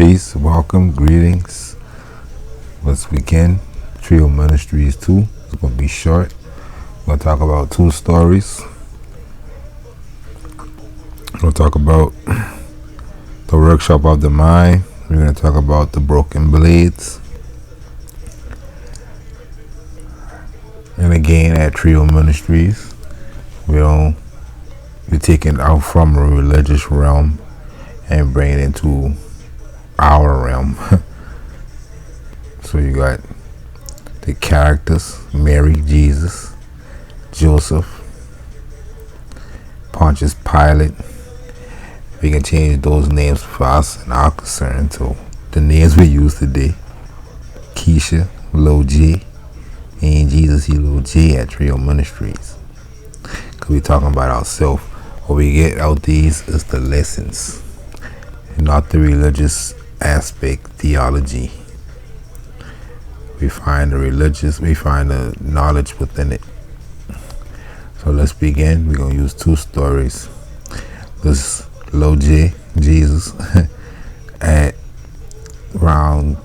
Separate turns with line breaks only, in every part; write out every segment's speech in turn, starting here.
Peace, welcome, greetings. Let's begin. Trill Ministries 2. It's going to be short. We're going to talk about two stories. We're going to talk about the workshop of the mind. We're going to talk about the broken blades. And again, at Trill Ministries, we're taking out from a religious realm and bringing it into our realm. So you got the characters: Mary, Jesus, Joseph, Pontius Pilate. We can change those names for us and our concern to the names we use today: Keisha, Lil J, and Jesus, he Lil J at Trill Ministries. Because we're talking about ourselves. What we get out these is the lessons, not the religious aspect, theology. We find the knowledge within it. So let's begin. We're going to use two stories. This Lil J, Jesus, at around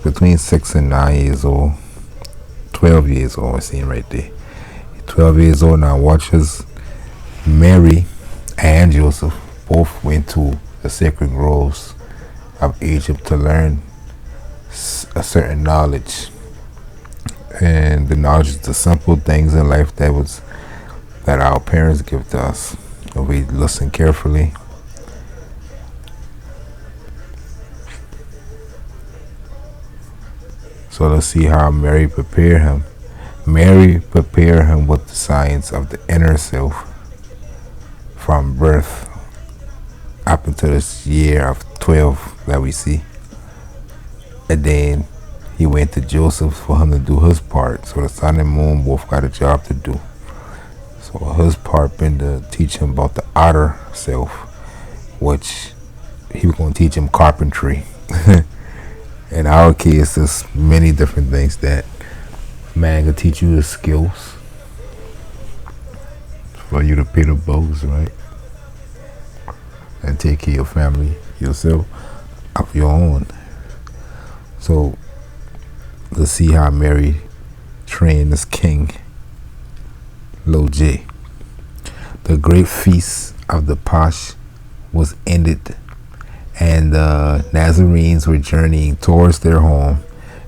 between 6 and 9 years old, 12 years old, I see him right there. 12 years old now. Watches Mary and Joseph both went to the sacred groves of Egypt to learn a certain knowledge, and the knowledge is the simple things in life that our parents give to us. If we listen carefully, so let's see how Mary prepared him. Mary prepared him with the science of the inner self from birth up until this year of 12 that we see. And then he went to Joseph for him to do his part. So the sun and moon both got a job to do. So his part been to teach him about the outer self, which he was going to teach him carpentry. In our case, there's many different things that man can teach you, the skills for you to pay the bills, right? And take care of your family, yourself, of your own. So let's see how Mary trained this king, Lil J. The great feast of the Pasch was ended, and the Nazarenes were journeying towards their home,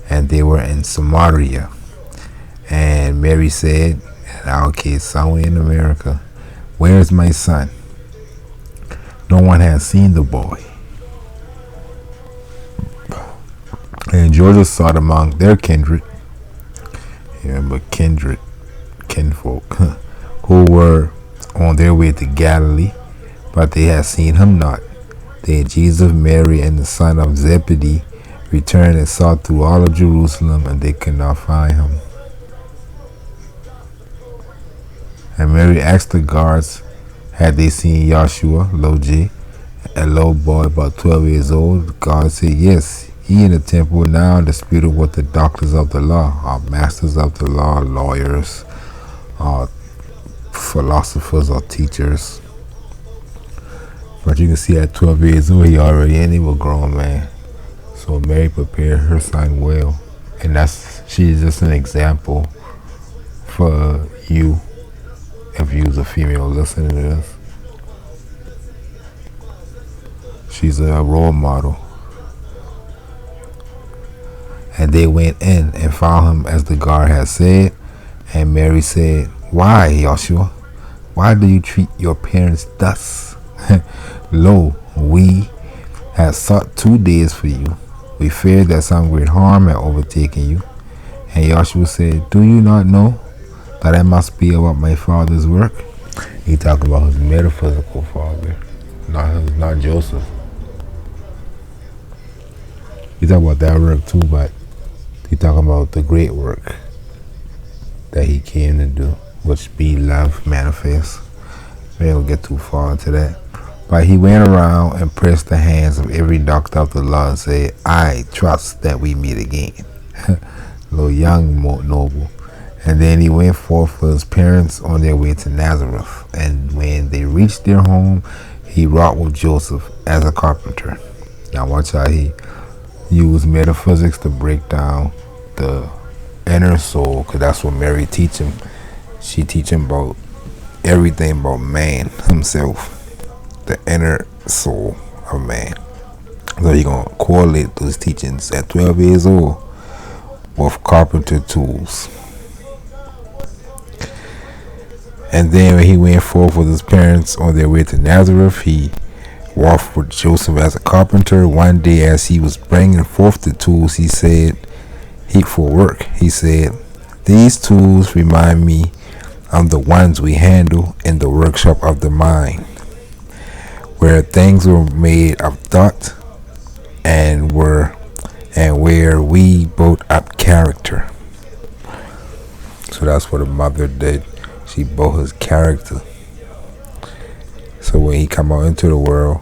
and they were in Samaria. And Mary said, in our case, somewhere in America, "Where is my son? No one has seen the boy." And Joseph sought among their kindred, kinfolk, who were on their way to Galilee, but they had seen him not. Then Jesus, Mary, and the son of Zebedee returned and sought through all of Jerusalem, and they could not find him. And Mary asked the guards, had they seen Yahshua, Lil J, a little boy about 12 years old? The guards said, yes, he in the temple now disputed with the doctors of the law, or masters of the law, lawyers, or philosophers, or teachers. But you can see at 12 years old, he was a grown man. So Mary prepared her son well. And she's just an example for you, if you was a female listening to this. She's a role model. And they went in and found him as the guard had said. And Mary said, "Why, Yahshua? Why do you treat your parents thus? Lo, we have sought 2 days for you. We feared that some great harm had overtaken you." And Yahshua said, "Do you not know that I must be about my Father's work?" He talked about his metaphysical father, not Joseph. He talked about that work too, but he talking about the great work that he came to do, which be love manifest. We don't get too far into that. But he went around and pressed the hands of every doctor of the law and said, "I trust that we meet again." Little young noble. And then he went forth with his parents on their way to Nazareth. And when they reached their home, he wrought with Joseph as a carpenter. Now watch how he used metaphysics to break down the inner soul, because that's what Mary teach him. She teach him about everything about man himself, the inner soul of man. So he gonna correlate those teachings at 12 years old with carpenter tools. And then when he went forth with his parents on their way to Nazareth, he walked with Joseph as a carpenter. One day as he was bringing forth the tools, he said, he said, "These tools remind me of the ones we handle in the workshop of the mind, where things were made of thought and where we built up character." So that's what a mother did. She built his character. So when he come out into the world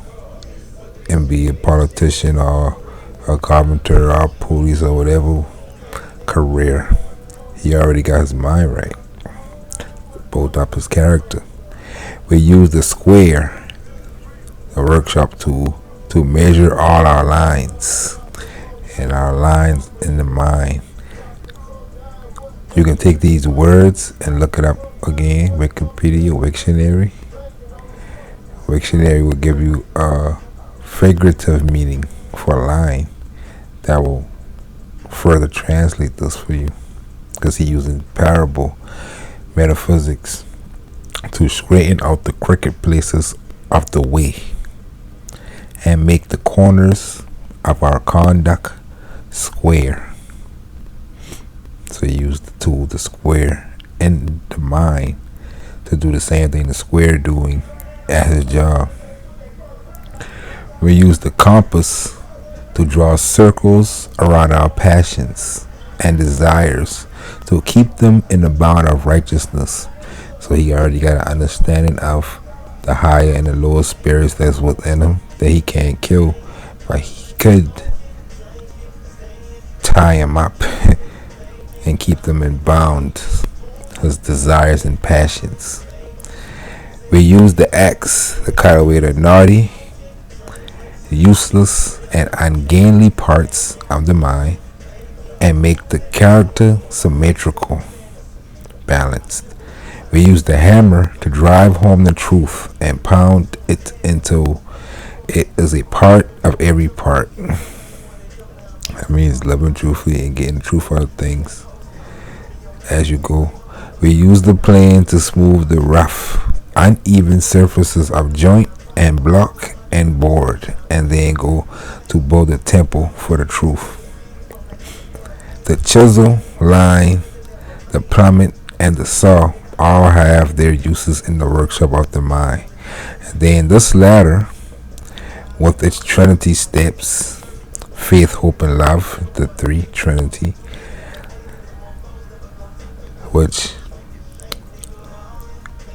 and be a politician or a carpenter or a police or whatever career, he already got his mind right. Built up his character. We use the square, the workshop tool, to measure all our lines and our lines in the mind. You can take these words and look it up again. Wikipedia, Wiktionary. Wiktionary will give you a figurative meaning for a line that will further translate this for you, because he's using parable metaphysics to straighten out the crooked places of the way and make the corners of our conduct square. So he used the tool, the square, in the mind to do the same thing the square doing at his job. We use the compass to draw circles around our passions and desires to keep them in the bound of righteousness. So he already got an understanding of the higher and the lower spirits that's within him that he can't kill, but he could tie him up and keep them in bound, his desires and passions. We use the axe to cut away the naughty, useless, and ungainly parts of the mind and make the character symmetrical, balanced. We use the hammer to drive home the truth and pound it into it is a part of every part. That means living truthfully and getting the truth out of things as you go. We use the plane to smooth the rough, uneven surfaces of joint and block and board, and then go to build a temple for the truth. The chisel, line, the plummet, and the saw all have their uses in the workshop of the mind. And then this ladder, with its Trinity steps, faith, hope, and love, the three Trinity, which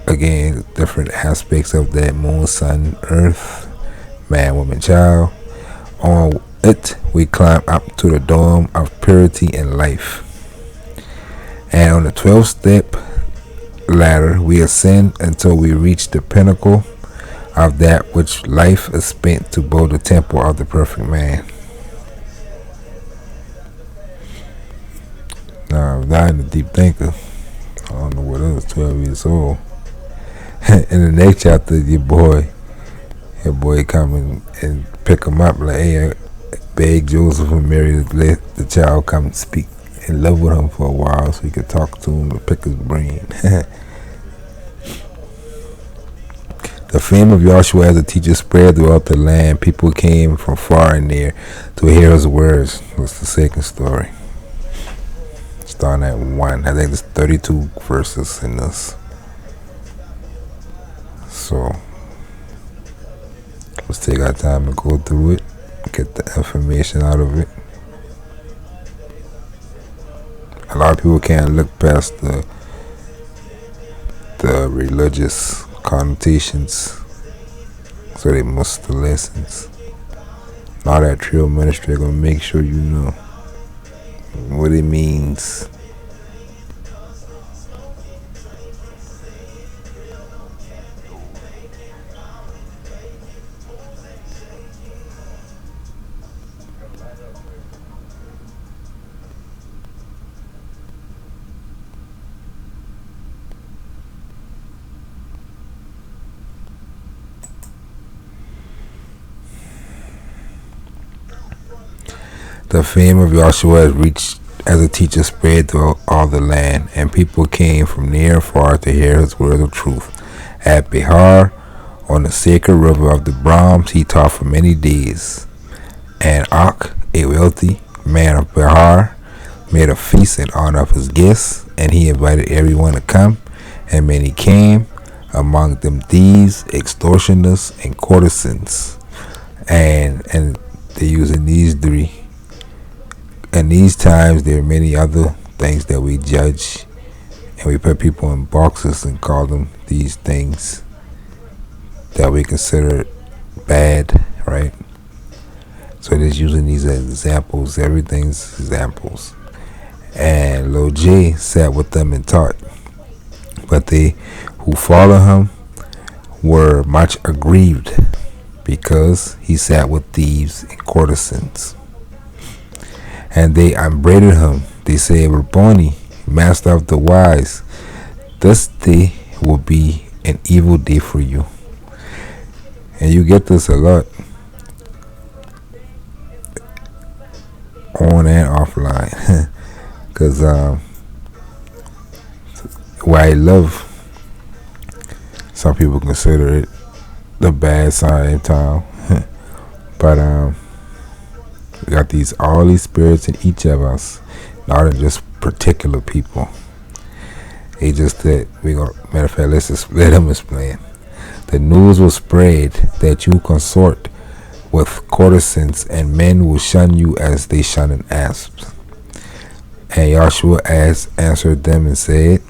again, different aspects of that: moon, sun, earth, man, woman, child. On it, we climb up to the dome of purity and life. And on the 12-step ladder, we ascend until we reach the pinnacle of that which life is spent to build the temple of the perfect man. Now, I'm not a deep thinker. I don't know what it is, 12 years old. In the next chapter, your boy come and pick him up, like, hey, I beg Joseph and Mary to let the child come and speak and live with him for a while so he could talk to him and pick his brain. The fame of Joshua as a teacher spread throughout the land. People came from far and near to hear his words. That's the second story. Starting at 1. I think there's 32 verses in this. So let's take our time and go through it, get the information out of it. A lot of people can't look past the religious connotations, so they miss the lessons. Now that Trill Ministry gonna make sure you know what it means. The fame of Joshua has reached as a teacher spread throughout all the land, and people came from near and far to hear his words of truth. At Bihar, on the sacred river of the Brahms, he taught for many days. And Ak, a wealthy man of Bihar, made a feast in honor of his guests, and he invited everyone to come, and many came, among them thieves, extortioners, and courtesans. And they're using these three. In these times, there are many other things that we judge, and we put people in boxes and call them these things that we consider bad, right? So they're using these as examples. Everything's examples. And Lil J sat with them and taught. But they who followed him were much aggrieved, because he sat with thieves and courtesans. And they upbraided him. They said, Rabboni, master of the wise, this day will be an evil day for you. And you get this a lot, on and offline. Because why I love, some people consider it the bad side in town. But we got all these spirits in each of us, not in just particular people. It's just that matter of fact, let's just let him explain. The news will spread that you consort with courtesans, and men will shun you as they shun an asp. And Joshua answered them and said,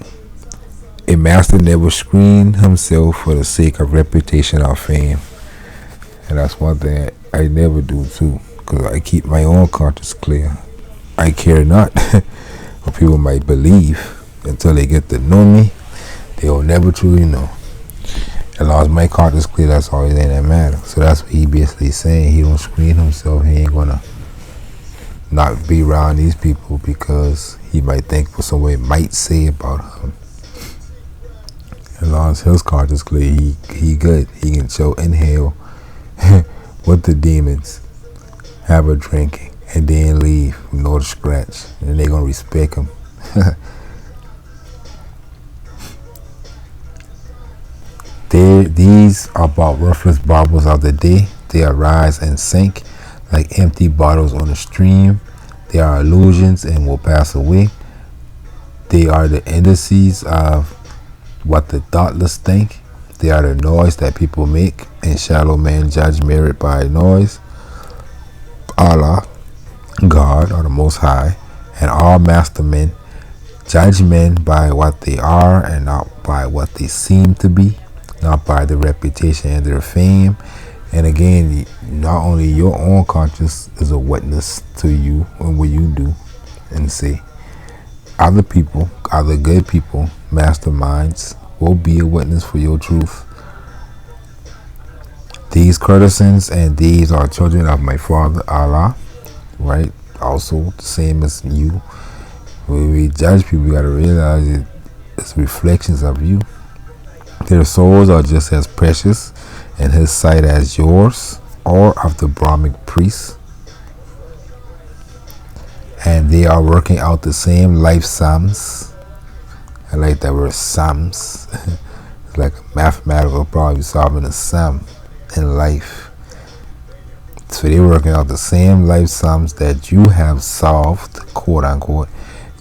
a master never screened himself for the sake of reputation or fame. And that's one thing I never do too, because I keep my own conscience clear. I care not what people might believe. Until they get to know me, they will never truly know. As long as my conscience clear, that's all that matters. So that's what he basically saying. He don't screen himself. He ain't gonna not be around these people because he might think what somebody might say about him. As long as his conscience clear, he good. He can chill, inhale with the demons, have a drink, and then leave with no scratch. And they gonna respect him. These are but worthless baubles of the day. They arise and sink like empty bottles on a stream. They are illusions and will pass away. They are the indices of what the thoughtless think. They are the noise that people make, and shallow men judge merit by noise. Allah, God, or the Most High, and all master men judge men by what they are and not by what they seem to be, not by their reputation and their fame. And again, not only your own conscience is a witness to you and what you do and say. Other people, other good people, masterminds, will be a witness for your truth. These courtesans and these are children of my Father Allah, right? Also the same as you. When we judge people, we gotta realize it's reflections of you. Their souls are just as precious in his sight as yours or of the Brahmic priests. And they are working out the same life sums. I like that word sums. It's like a mathematical problem, solving a sum in life. So they're working out the same life sums that you have solved, quote unquote.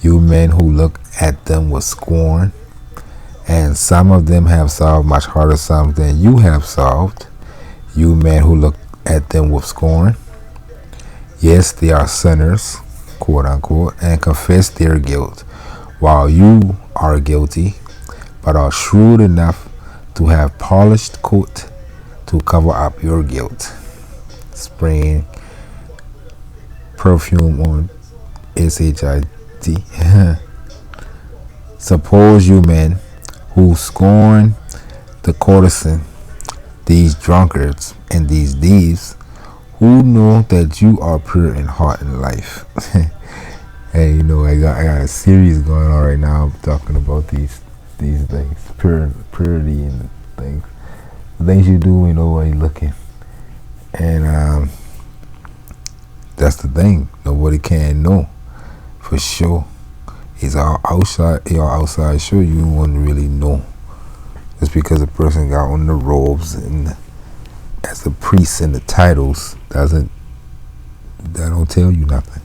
You men who look at them with scorn. And some of them have solved much harder sums than you have solved. You men who look at them with scorn. Yes, they are sinners, quote unquote, and confess their guilt, while you are guilty, but are shrewd enough to have polished coat to cover up your guilt, spraying perfume on shit. Suppose you men who scorn the courtesan, these drunkards and these thieves, who know that you are pure in heart and life. Hey, you know, I got a series going on right now talking about these things, purity and things. The things you do, you know, while you're looking. And That's the thing. Nobody can know for sure. It's all outside. Your outside show. You wouldn't really know. Just because a person got on the robes and as the priests and the titles that don't tell you nothing.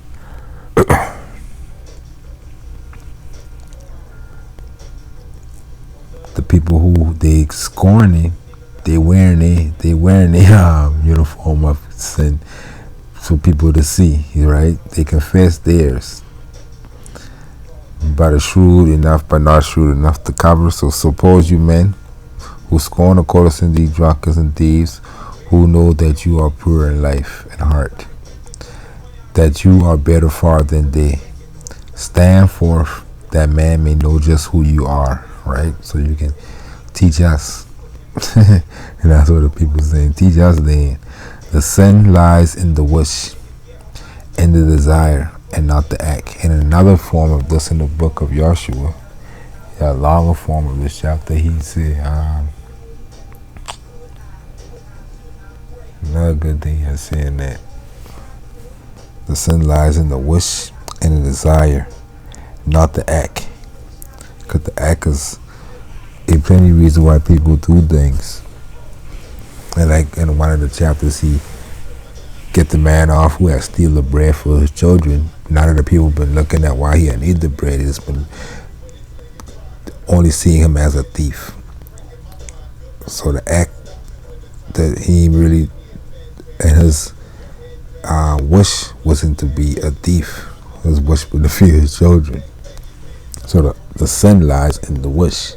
The people who they scorning, they wearing their uniform of sin for people to see, right? They confess theirs, but are shrewd enough, but not shrewd enough to cover. So suppose you men who scorn the courtesans, these drunkards and thieves, who know that you are pure in life and heart, that you are better far than they, stand forth that man may know just who you are, right? So you can teach us. And that's what the people saying. Teach us then. The sin lies in the wish, in the desire, and not the act. And another form of this in the book of Joshua, a longer form of this chapter, he said, another good thing is saying that the sin lies in the wish and the desire, not the act. Because the act is a plenty reason why people do things. And like in one of the chapters, he get the man off who had steal the bread for his children. None of the people been looking at why he had eat the bread. It's been only seeing him as a thief. So the act that he really, and his wish wasn't to be a thief. His wish was to feed his children. So the sin lies in the wish,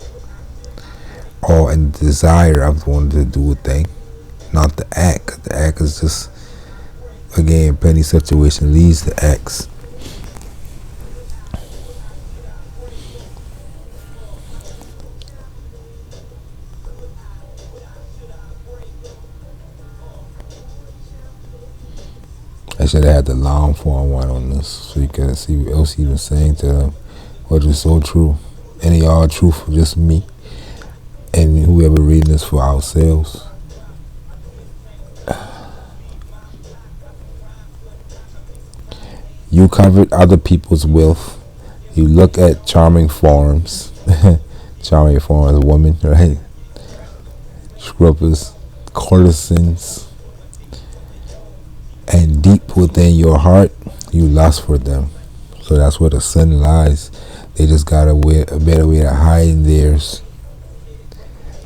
or in the desire of wanting to do a thing, not the act. The act is just, again, plenty situation leads to acts. I should have had the long form one on this so you can see what else he was saying to them, which is so true. And they are true for just me and whoever reading this for ourselves. You covet other people's wealth. You look at charming forms. Charming forms, women, right? Scrubbers, courtesans. And deep within your heart, you lust for them. So that's where the sin lies. They just got a better way to hide theirs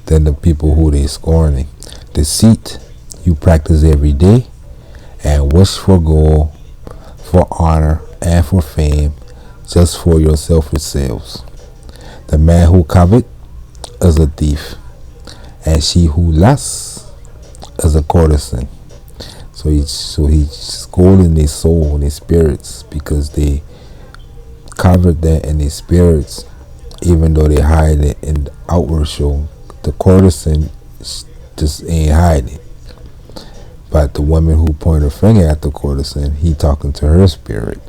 than the people who they scorning. Deceit, you practice every day, and wish for gold, for honor, and for fame, just for your selfish selves. The man who covet is a thief, and she who lusts is a courtesan. So he's scolding their soul and their spirits because they covered that in their spirits, even though they hide it in the outward show. The courtesan just ain't hiding. But the woman who pointed her finger at the courtesan, he talking to her spirit.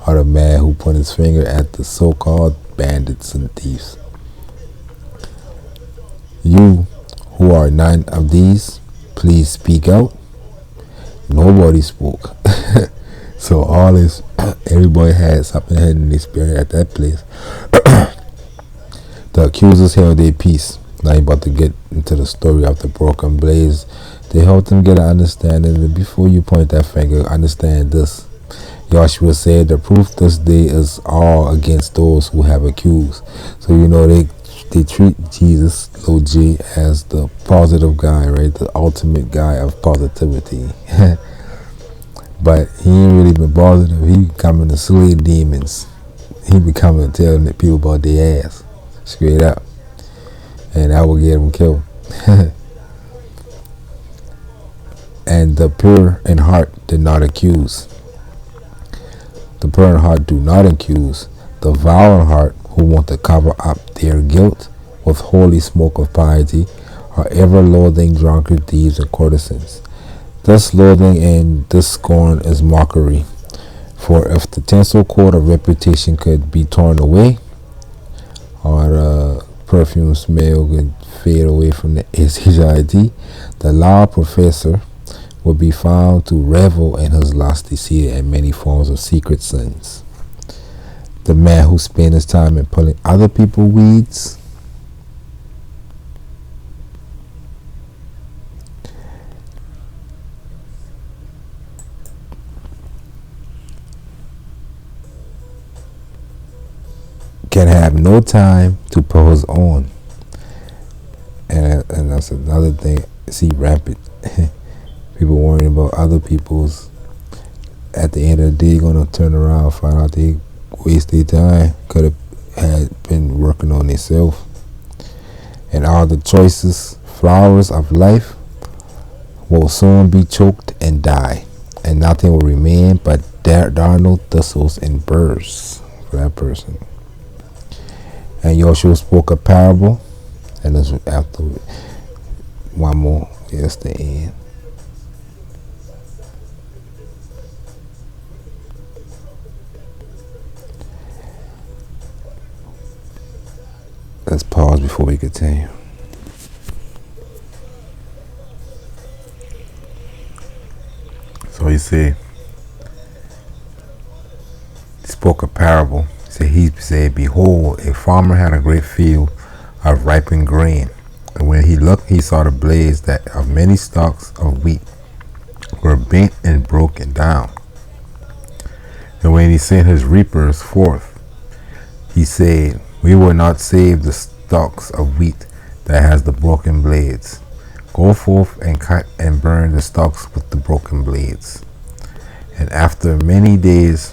Or the man who pointed his finger at the so-called bandits and thieves. You who are none of these, please speak out. Nobody spoke. So all this, everybody had something hidden in their spirit at that place. The accusers held their peace. Now you're about to get into the story of the broken blaze. They helped them get an understanding that before you point that finger, understand this. Joshua said the proof this day is all against those who have accused. So you know they treat Jesus, Lil J, as the positive guy, right? The ultimate guy of positivity. But he ain't really been positive. He coming to slay demons. He be coming to tell people about their ass. Straight up. And that will get him killed. And the pure in heart did not accuse. The pure in heart do not accuse. The vile in heart who want to cover up their guilt with holy smoke of piety are ever loathing drunkard thieves and courtesans. This loathing and this scorn is mockery. For if the tinsel cord of reputation could be torn away, or the perfume smell could fade away from the SHIT, the law professor would be found to revel in his lust, seated in many forms of secret sins. The man who spends his time in pulling other people's weeds can have no time to pull his own. And that's another thing. See, rampant. People worrying about other people's. At the end of the day, gonna turn around and find out they waste their time. Could have had been working on themselves. And all the choices, flowers of life, will soon be choked and die, and nothing will remain but darnel, thistles, and burrs for that person. And Joshua spoke a parable, and this after one more. Yes, the end. Let's pause before we continue. So he spoke a parable. He said, behold, a farmer had a great field of ripened grain. And when he looked, he saw the blades that of many stalks of wheat were bent and broken down. And when he sent his reapers forth, he said, we will not save the stalks of wheat that has the broken blades. Go forth and cut and burn the stalks with the broken blades. And after many days,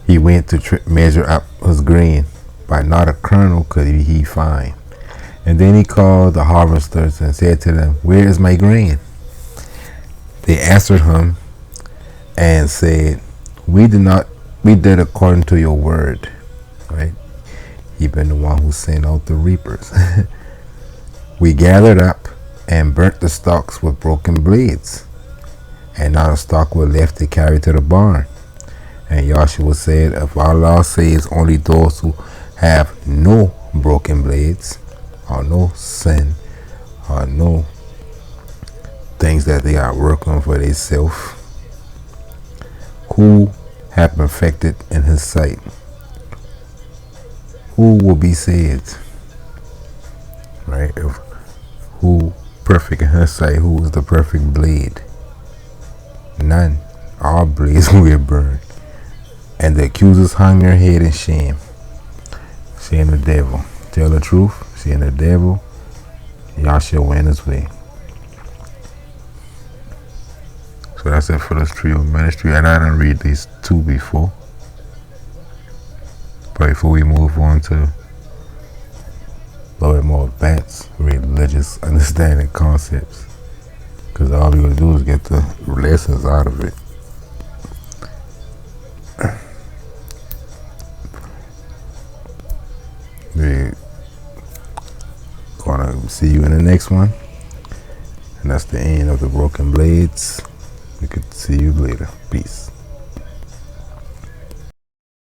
he went to measure up his grain, but not a kernel could he find. And then he called the harvesters and said to them, where is my grain? They answered him and said, we did according to your word. Right? He been the one who sent out the reapers. We gathered up and burnt the stalks with broken blades, and not a stalk was left to carry to the barn. And Joshua said, if our law says only those who have no broken blades, or no sin, or no things that they are working for themselves, who have perfected in his sight, who will be saved? Right? Who perfect in his sight? Who is the perfect blade? None. All blades will burn. And the accusers hung their head in shame, saying the devil. Tell the truth, saying the devil, y'all shall win his way. So that's it for this Trill Ministry. And I didn't read these two before. But before we move on to a little bit more advanced religious understanding concepts, because all we're going to do is get the lessons out of it. We're going to see you in the next one. And that's the end of the broken blades. We could see you later. Peace.